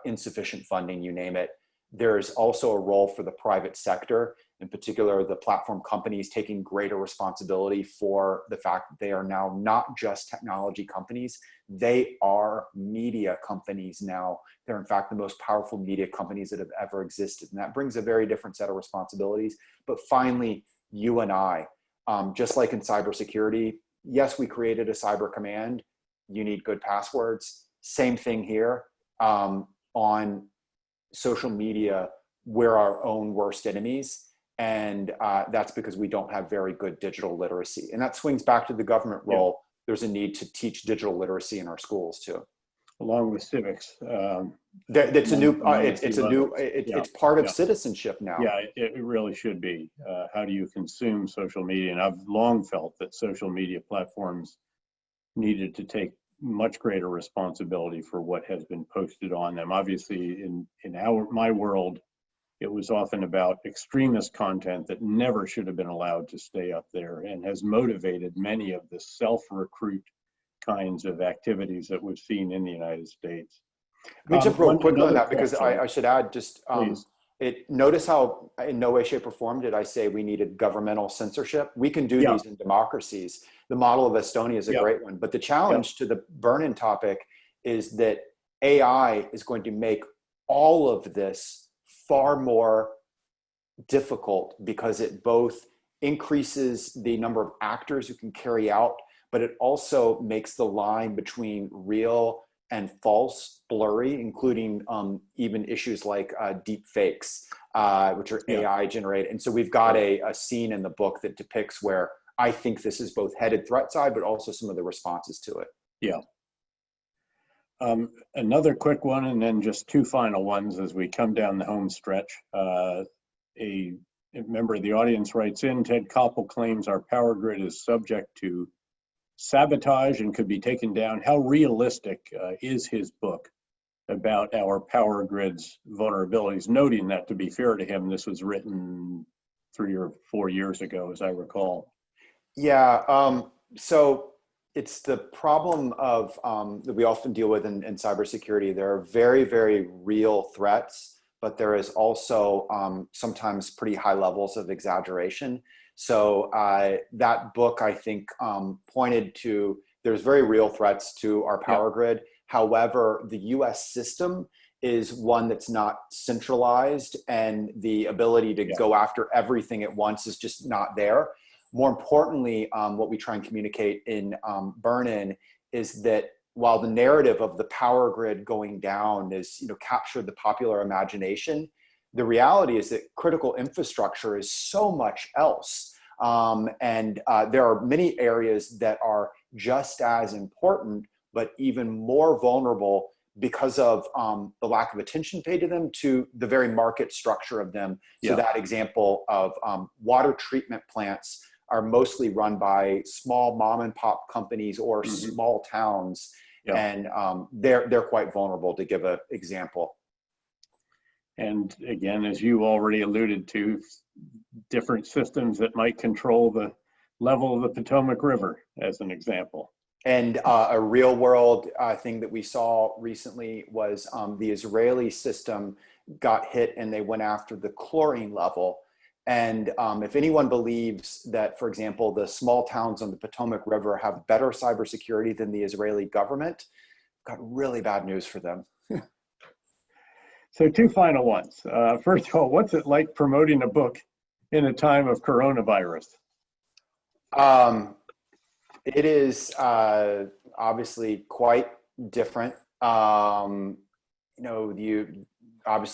insufficient funding, you name it. There's also a role for the private sector, in particular the platform companies, taking greater responsibility for the fact that they are now not just technology companies, they are media companies now. They're in fact the most powerful media companies that have ever existed. And that brings a very different set of responsibilities. But finally, you and I, just like in cybersecurity, yes, we created a cyber command. You need good passwords. Same thing here. On social media, we're our own worst enemies. And that's because we don't have very good digital literacy. And that swings back to the government role. There's a need to teach digital literacy in our schools too. Along with civics. It's part of citizenship now. Yeah, it really should be. How do you consume social media? And I've long felt that social media platforms needed to take much greater responsibility for what has been posted on them. Obviously, in my world, it was often about extremist content that never should have been allowed to stay up there, and has motivated many of the self-recruit kinds of activities that we've seen in the United States. Let me jump real quickly on that, because I should add just, notice how in no way, shape, or form did I say we needed governmental censorship. We can do these in democracies. The model of Estonia is a great one. But the challenge to the Burn-In topic is that AI is going to make all of this far more difficult, because it both increases the number of actors who can carry out, but it also makes the line between real and false blurry, including even issues like deep fakes, which are AI generated. And so we've got a scene in the book that depicts where I think this is both headed threat side, but also some of the responses to it. Yeah. Another quick one, and then just two final ones as we come down the home stretch. A member of the audience writes in, Ted Koppel claims our power grid is subject to sabotage and could be taken down. How realistic is his book about our power grid's vulnerabilities? Noting that, to be fair to him, this was written 3 or 4 years ago, as I recall. Yeah, So it's the problem of that we often deal with in cybersecurity. There are very, very real threats, but there is also sometimes pretty high levels of exaggeration. So that book, I think, pointed to there's very real threats to our power grid. However, the US system is one that's not centralized, and the ability to go after everything at once is just not there. More importantly, what we try and communicate in Burn-In is that while the narrative of the power grid going down is, captured the popular imagination, the reality is that critical infrastructure is so much else. And there are many areas that are just as important, but even more vulnerable because of the lack of attention paid to them, to the very market structure of them. So that example of water treatment plants are mostly run by small mom and pop companies or small towns. And they're quite vulnerable, to give an example. And again, as you already alluded to, different systems that might control the level of the Potomac River, as an example. And a real world thing that we saw recently was the Israeli system got hit and they went after the chlorine level. And if anyone believes that, for example, the small towns on the Potomac River have better cybersecurity than the Israeli government, got really bad news for them. So two final ones. First of all, what's it like promoting a book in a time of coronavirus? It is obviously quite different. Obviously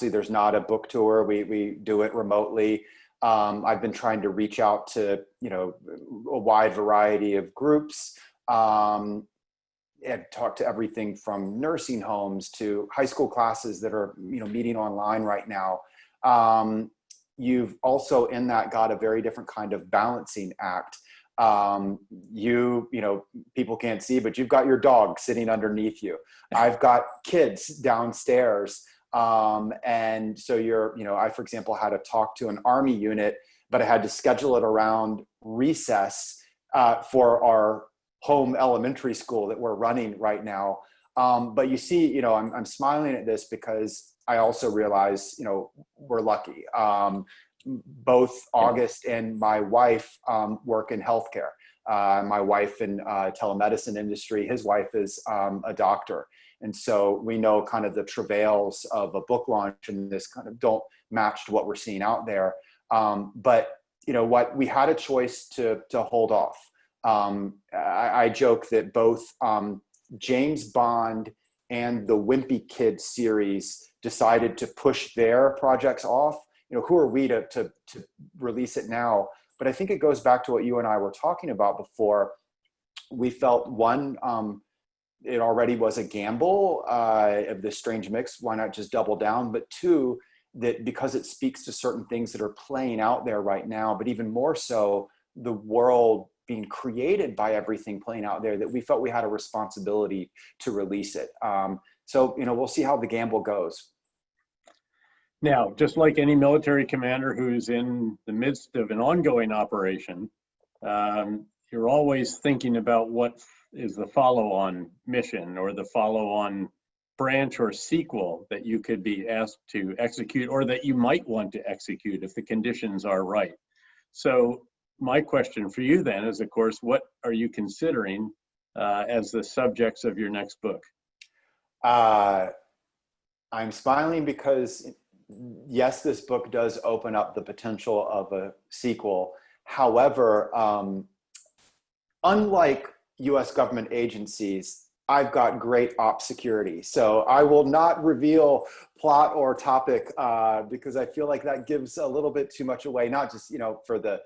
there's not a book tour. We do it remotely. I've been trying to reach out to, a wide variety of groups, and talk to everything from nursing homes to high school classes that are, meeting online right now. You've also in that got a very different kind of balancing act. People can't see, but you've got your dog sitting underneath you. I've got kids downstairs. And so I, for example, had to talk to an Army unit, but I had to schedule it around recess, for our home elementary school that we're running right now. But you see, I'm smiling at this because I also realize, we're lucky. Both August and my wife work in healthcare. My wife in telemedicine industry, his wife is a doctor. And so we know kind of the travails of a book launch, and this kind of don't match to what we're seeing out there. But what, we had a choice to hold off. I joke that both James Bond and the Wimpy Kid series decided to push their projects off. Who are we to release it now? But I think it goes back to what you and I were talking about before. We felt one, it already was a gamble of this strange mix. Why not just double down? But two, that because it speaks to certain things that are playing out there right now, but even more so, the world being created by everything playing out there, that we felt we had a responsibility to release it. So, we'll see how the gamble goes. Now, just like any military commander who's in the midst of an ongoing operation, you're always thinking about what is the follow-on mission or the follow-on branch or sequel that you could be asked to execute, or that you might want to execute if the conditions are right. So my question for you then is, of course, what are you considering as the subjects of your next book? I'm smiling because yes, this book does open up the potential of a sequel. However, unlike US government agencies, I've got great ops security. So I will not reveal plot or topic because I feel like that gives a little bit too much away, not just, for the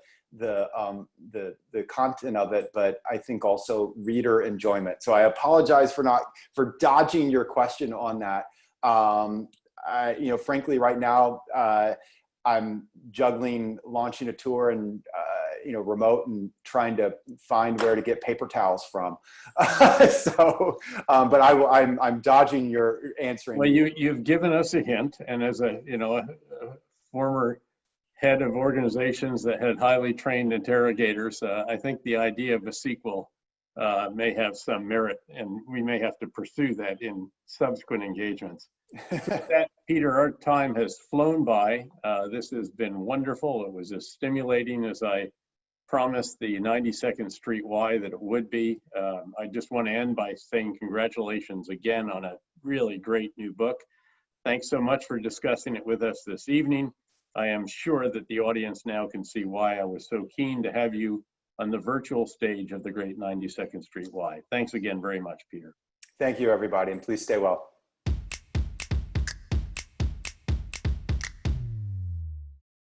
content of it, but I think also reader enjoyment. So I apologize for dodging your question on that. Frankly, right now, I'm juggling launching a tour and, remote, and trying to find where to get paper towels from. But I'm dodging your answering. Well, you've given us a hint, and as a former head of organizations that had highly trained interrogators, I think the idea of a sequel may have some merit, and we may have to pursue that in subsequent engagements. With that, Peter, our time has flown by. This has been wonderful. It was as stimulating as I promised the 92nd Street Y that it would be. I just want to end by saying congratulations again on a really great new book. Thanks so much for discussing it with us this evening. I am sure that the audience now can see why I was so keen to have you on the virtual stage of the great 92nd Street Y. Thanks again very much, Peter. Thank you, everybody, and please stay well.